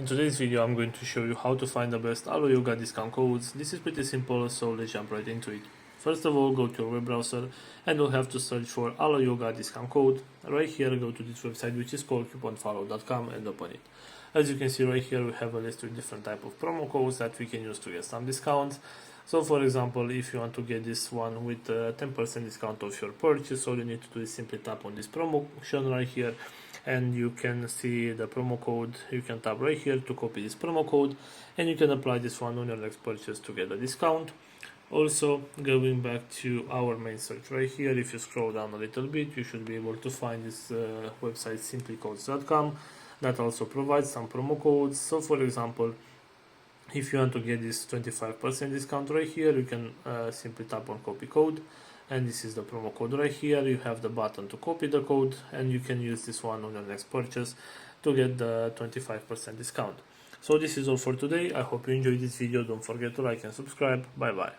In today's video I'm going to show you how to find the best Allo Yoga discount codes. This is pretty simple, so let's jump right into it. First of all, go to your web browser and you'll have to search for Allo Yoga discount code. Right here, go to this website which is called couponfollow.com and open it. As you can see right here, we have a list with different type of promo codes that we can use to get some discounts. So for example, if you want to get this one with 10% discount off your purchase, all you need to do is simply tap on this promotion right here and you can see the promo code. You can tap right here to copy this promo code and you can apply this one on your next purchase to get a discount. Also, going back to our main search right here, if you scroll down a little bit, you should be able to find this website simplycodes.com that also provides some promo codes. So for example, if you want to get this 25% discount right here, you can simply tap on copy code, and this is the promo code right here. You have the button to copy the code and you can use this one on your next purchase to get the 25% discount. So this is all for today. I hope you enjoyed this video. Don't forget to like and subscribe. Bye bye.